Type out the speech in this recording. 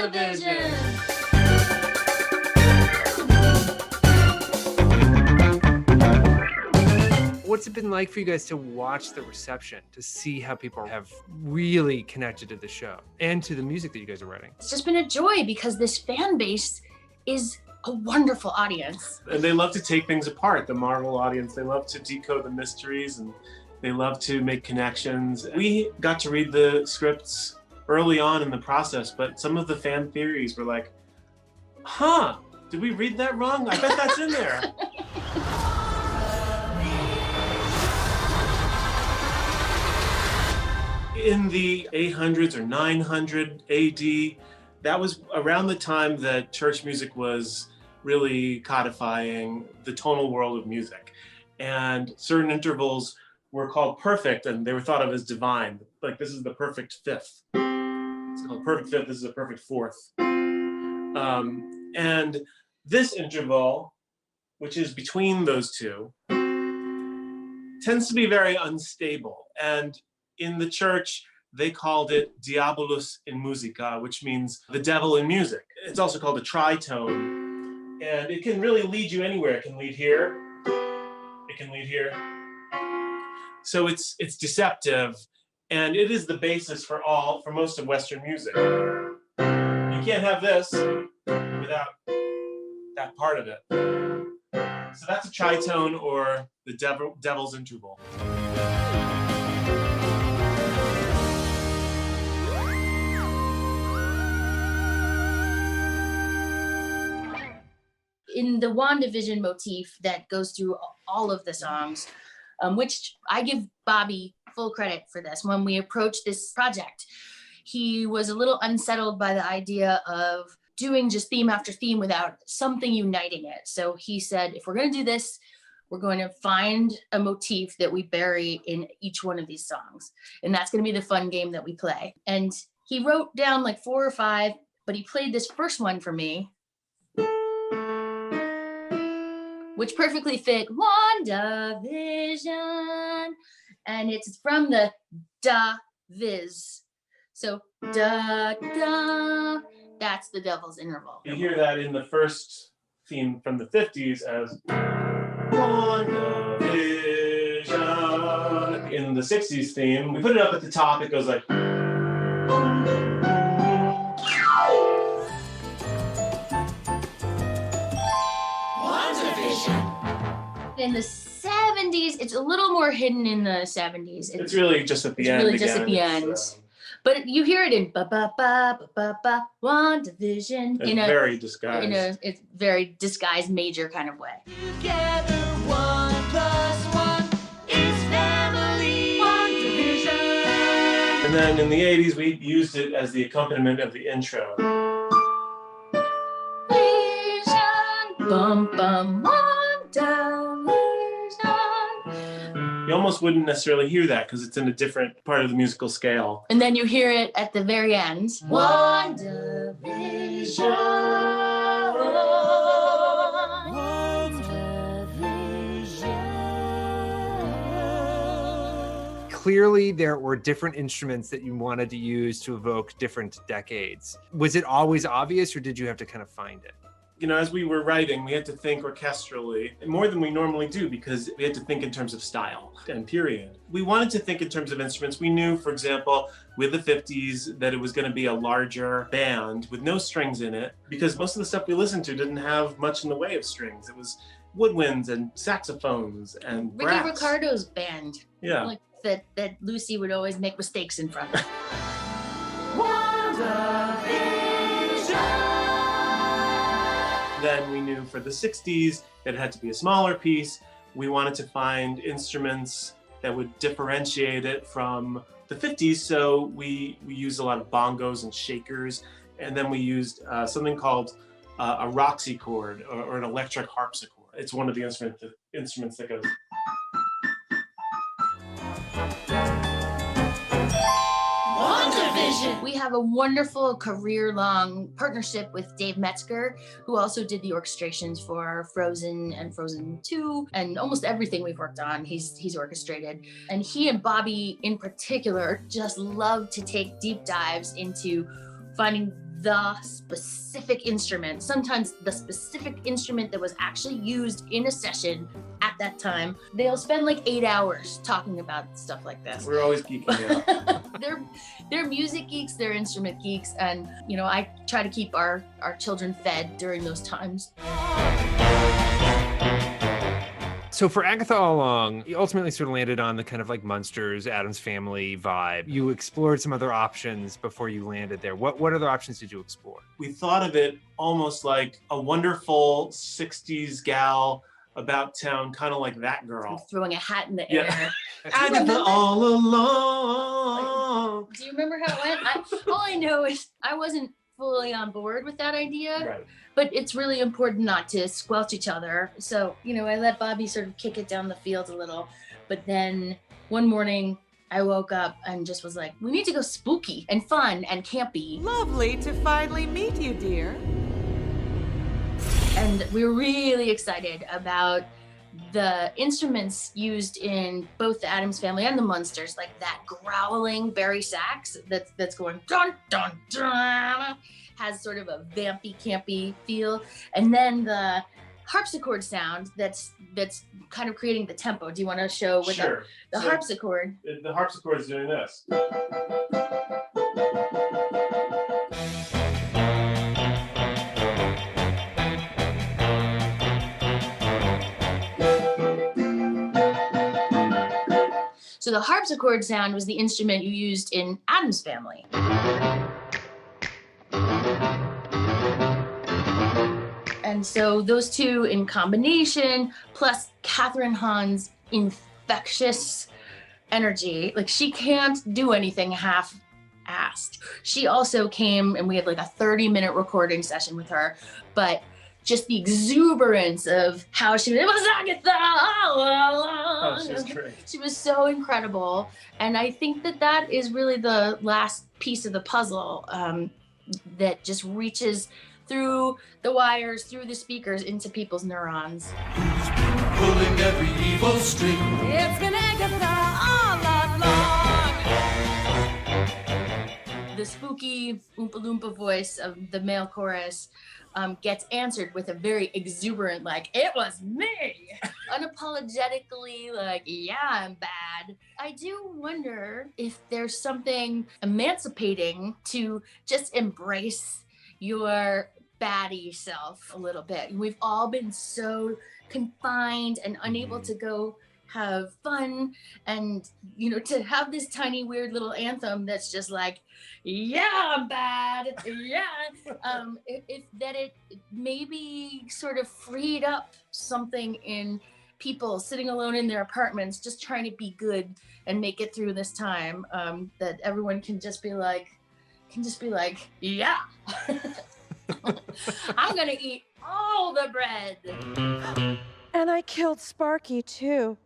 WandaVision! What's it been like for you guys to watch the reception, to see how people have really connected to the show and to the music that you guys are writing? It's just been a joy because this fan base is a wonderful audience. And they love to take things apart, the Marvel audience. They love to decode the mysteries and they love to make connections. We got to read the scripts early on in the process, but some of the fan theories were like, huh, did we read that wrong? I bet that's in there. In the 800s or 900 AD, that was around the time that church music was really codifying the tonal world of music. And certain intervals were called perfect and they were thought of as divine. Like this is the perfect fifth. It's called perfect fifth, this is a perfect fourth. And this interval, which is between those two, tends to be very unstable. And in the church, they called it Diabolus in Musica, which means the devil in music. It's also called a tritone. And it can really lead you anywhere. It can lead here, it can lead here. So it's deceptive, and it is the basis for most of Western music. You can't have this without that part of it. So that's a tritone or the devil's interval. In the WandaVision motif that goes through all of the songs, which I give Bobby full credit for this. When we approached this project, he was a little unsettled by the idea of doing just theme after theme without something uniting it. So he said, if we're going to do this, we're going to find a motif that we bury in each one of these songs. And that's going to be the fun game that we play. And he wrote down like 4 or 5, but he played this first one for me, which perfectly fit WandaVision. And it's from the da viz. So da da, that's the devil's interval. You hear that in the first theme from the 50s as WandaVision. In the 60s theme, we put it up at the top, it goes like in the 70s, it's a little more hidden in the 70s. It's really just at the end. Really just at the end. But you hear it in ba ba ba ba ba ba WandaVision. It's very disguised. It's very disguised major kind of way. Together 1 + 1 is family. WandaVision. And then in the 80s, we used it as the accompaniment of the intro. Vision, bum bum WandaVision. You almost wouldn't necessarily hear that because it's in a different part of the musical scale. And then you hear it at the very end. WandaVision. Clearly, there were different instruments that you wanted to use to evoke different decades. Was it always obvious, or did you have to kind of find it? You know, as we were writing, we had to think orchestrally, more than we normally do, because we had to think in terms of style and period. We wanted to think in terms of instruments. We knew, for example, with the 50s, that it was going to be a larger band with no strings in it, because most of the stuff we listened to didn't have much in the way of strings. It was woodwinds and saxophones and Ricky brass. Ricardo's band. Yeah. Like that Lucy would always make mistakes in front of. Then we knew for the 60s that it had to be a smaller piece. We wanted to find instruments that would differentiate it from the 50s, so we used a lot of bongos and shakers, and then we used something called a roxychord or an electric harpsichord. It's one of the instruments that goes. We have a wonderful career-long partnership with Dave Metzger, who also did the orchestrations for Frozen and Frozen 2, and almost everything we've worked on, he's orchestrated. And he and Bobby in particular just love to take deep dives into finding the specific instrument, sometimes the specific instrument that was actually used in a session at that time. They'll spend like 8 hours talking about stuff like this. We're always geeking out. They're music geeks, they're instrument geeks, and you know, I try to keep our children fed during those times. So for Agatha All Along, you ultimately sort of landed on the kind of like Munsters, Addams Family vibe. You explored some other options before you landed there. What other options did you explore? We thought of it almost like a wonderful 60s gal about town, kind of like that girl. Throwing a hat in the Yeah. air. Agatha All Along. Do you remember how it went? All I know is I wasn't fully on board with that idea. Right. But it's really important not to squelch each other. So, you know, I let Bobby sort of kick it down the field a little. But then one morning I woke up and just was like, we need to go spooky and fun and campy. Lovely to finally meet you, dear. And we were really excited about the instruments used in both the Addams Family and the Munsters, like that growling Barry sax that's going dun dun dun, has sort of a vampy, campy feel, and then the harpsichord sound that's kind of creating the tempo. Do you want to show what Sure. the So harpsichord? The harpsichord is doing this. So the harpsichord sound was the instrument you used in Addams Family. And so those two in combination, plus Catherine Hahn's infectious energy, like she can't do anything half-assed. She also came and we had like a 30-minute recording session with her, but just the exuberance of how it was Agatha all along. Oh, she's great. She was so incredible. And I think that is really the last piece of the puzzle that just reaches through the wires, through the speakers, into people's neurons. Pulling every evil string. It's been Agatha all along. The spooky Oompa Loompa voice of the male chorus gets answered with a very exuberant, like, it was me! Unapologetically, like, yeah, I'm bad. I do wonder if there's something emancipating to just embrace your baddie self a little bit. We've all been so confined and unable to go have fun, and you know, to have this tiny weird little anthem that's just like, yeah, I'm bad, yeah. If that it maybe sort of freed up something in people sitting alone in their apartments just trying to be good and make it through this time, that everyone can just be like, yeah. I'm gonna eat all the bread. And I killed Sparky too.